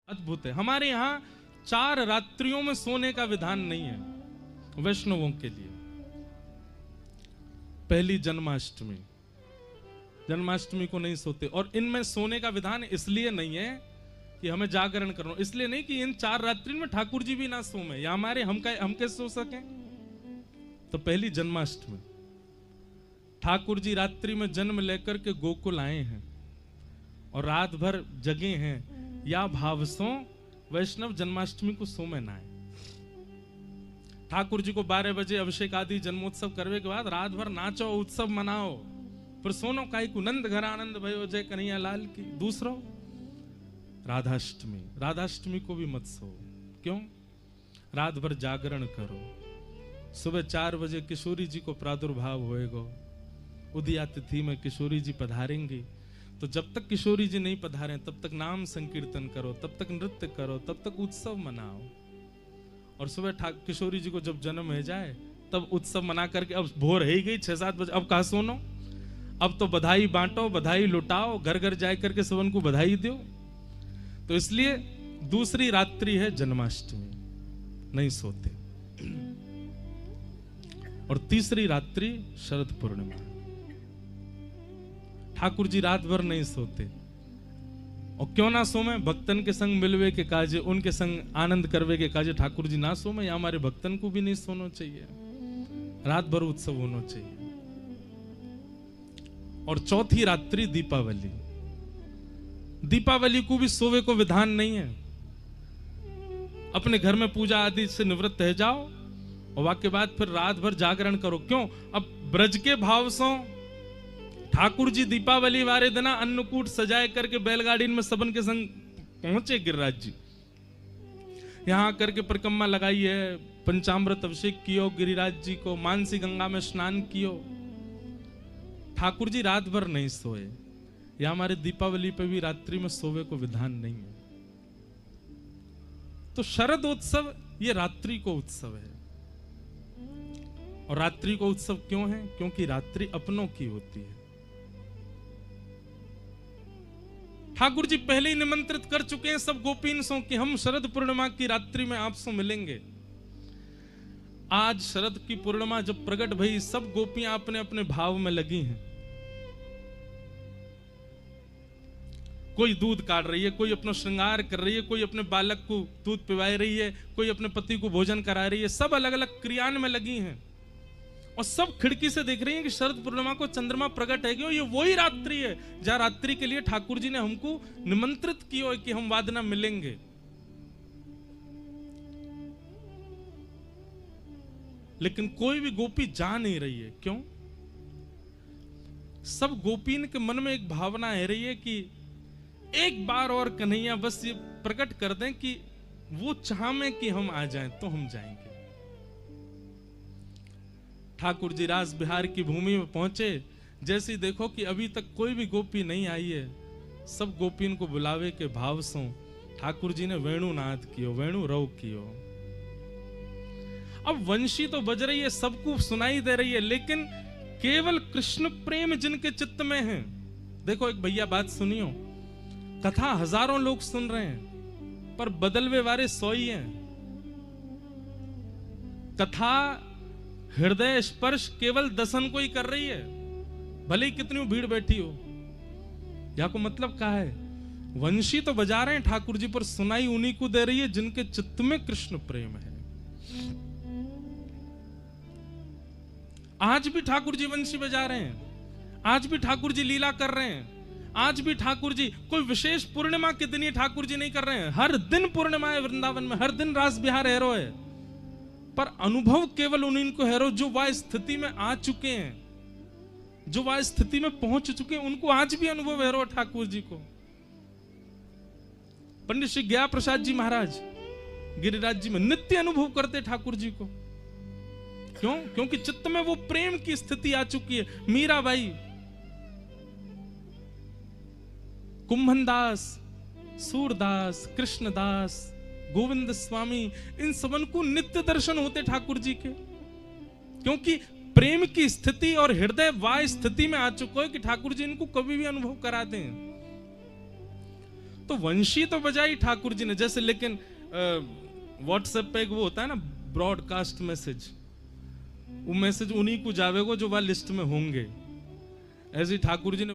अद्भुत है। हमारे यहाँ 4 रात्रियों में सोने का विधान नहीं है वैष्णवों के लिए। पहली जन्माष्टमी, जन्माष्टमी को नहीं सोते, और इनमें सोने का विधान इसलिए नहीं है कि हमें जागरण करना, इसलिए नहीं कि इन 4 रात्रि में ठाकुर जी भी ना सोए या हमारे हम कैसे सो सके। तो पहली जन्माष्टमी, ठाकुर जी रात्रि में जन्म लेकर के गोकुल आए हैं और रात भर जगे हैं, या भावसों वैष्णव जन्माष्टमी को सोमे ना आए। ठाकुर जी को 12 बजे अभिषेक आदि जन्मोत्सव करने के बाद रात भर नाचो, उत्सव मनाओ, फिर सोनो काई को नंद घर आनंद भयो जय कन्हैया लाल की। दूसरो राधाष्टमी, राधाष्टमी को भी मत सो। क्यों? रात भर जागरण करो। सुबह 4 बजे किशोरी जी को प्रादुर्भाव होएगा, उदया तिथि में किशोरी जी पधारेंगी, तो जब तक किशोरी जी नहीं पधारे तब तक नाम संकीर्तन करो, तब तक नृत्य करो, तब तक उत्सव मनाओ। और सुबह किशोरी जी को जब जन्म हो जाए तब उत्सव मना करके, अब भोर ही गई 6-7 बजे, अब कहा सोनो, अब तो बधाई बांटो, बधाई लुटाओ, घर घर जाए करके सबन को बधाई दो। तो इसलिए दूसरी रात्रि है जन्माष्टमी, नहीं सोते। और तीसरी रात्रि शरद पूर्णिमा, ठाकुर जी रात भर नहीं सोते। और क्यों ना सोमे? भक्तन के संग मिलवे के काजे, उनके संग आनंद करवे के काजे ठाकुर जी ना सोमे, या हमारे भक्तन को भी नहीं सोना चाहिए, रात भर उत्सव होना चाहिए। और चौथी रात्रि दीपावली, दीपावली को भी सोवे को विधान नहीं है। अपने घर में पूजा आदि से निवृत्त रह जाओ और वाक्य बाद फिर रात भर जागरण करो। क्यों? अब ब्रज के भाव से ठाकुर जी दीपावली वाले दिन अन्नकूट सजाए करके बैलगाड़ी में सबन के संग पहुंचे गिरिराज जी। यहां करके परिक्रमा लगाई है, पंचामृत अभिषेक कियो गिरिराज जी को, मानसी गंगा में स्नान कियो। ठाकुर जी रात भर नहीं सोए, या हमारे दीपावली पे भी रात्रि में सोवे को विधान नहीं है। तो शरद उत्सव ये रात्रि को उत्सव है। और रात्रि को उत्सव क्यों है? क्योंकि रात्रि अपनों की होती है। ठाकुर जी पहले ही निमंत्रित कर चुके हैं सब गोपीन सो कि हम शरद पूर्णिमा की रात्रि में आपसे मिलेंगे। आज शरद की पूर्णिमा जब प्रकट भई, सब गोपियां अपने अपने भाव में लगी हैं। कोई दूध काट रही है, कोई अपना श्रृंगार कर रही है, कोई अपने बालक को दूध पिला रही है, कोई अपने पति को भोजन करा रही है। सब अलग अलग क्रियान में लगी हैं और सब खिड़की से देख रही हैं कि शरद पूर्णिमा को चंद्रमा प्रकट है कि ये वही रात्रि है जहां रात्रि के लिए ठाकुर जी ने हमको निमंत्रित किया कि हम वादना मिलेंगे। लेकिन कोई भी गोपी जा नहीं रही है। क्यों? सब गोपीन के मन में एक भावना है रही है कि एक बार और कन्हैया बस ये प्रकट कर दें कि वो चाह में कि हम आ जाएं तो हम जाएंगे। ठाकुर जी रास बिहार की भूमि में पहुंचे, जैसे ही देखो कि अभी तक कोई भी गोपी नहीं आई है, सब गोपीन को बुलावे के भाव से ठाकुर जी ने वेणु नाद कियो, वेणु रव कियो। अब वंशी तो बज रही है, सबको सुनाई दे रही है, लेकिन केवल कृष्ण प्रेम जिनके चित्त में है। देखो एक भैया बात सुनियो, कथा हजारों लोग सुन रहे हैं पर बदलवे वाले 100 ही हैं। कथा हृदय स्पर्श केवल दसन को ही कर रही है, भले ही कितनी भीड़ बैठी हो। या को मतलब क्या है? वंशी तो बजा रहे हैं ठाकुर जी, पर सुनाई उन्हीं को दे रही है जिनके चित्त में कृष्ण प्रेम है। आज भी ठाकुर जी वंशी बजा रहे हैं, आज भी ठाकुर जी लीला कर रहे हैं, आज भी ठाकुर जी कोई विशेष पूर्णिमा के दिन ही ठाकुर जी नहीं कर रहे हैं। हर दिन पूर्णिमा है वृंदावन में, हर दिन रास बिहार हैरो है, पर अनुभव केवल उन्हीं को हैरो जो वह स्थिति में आ चुके हैं, जो वह स्थिति में पहुंच चुके हैं, उनको आज भी अनुभव हैरो ठाकुर जी को। पंडित श्री गया प्रसाद जी महाराज गिरिराज जी में नित्य अनुभव करते ठाकुर जी को। क्यों? क्योंकि चित्त में वो प्रेम की स्थिति आ चुकी है। मीराबाई, कुंभनदास, सूरदास, कृष्णदास, गोविंद स्वामी, इन सबन को नित्य दर्शन होते ठाकुर जी के, क्योंकि प्रेम की स्थिति और हृदय वाय स्थिति में आ चुका है कि ठाकुर जी इनको कभी भी अनुभव कराते हैं। तो वंशी तो बजाई ठाकुर जी ने जैसे, लेकिन व्हाट्सएप पे एक वो होता है ना ब्रॉडकास्ट मैसेज, वो मैसेज उन्हीं को जावेगो जो वह लिस्ट में होंगे। ऐसे ठाकुर जी ने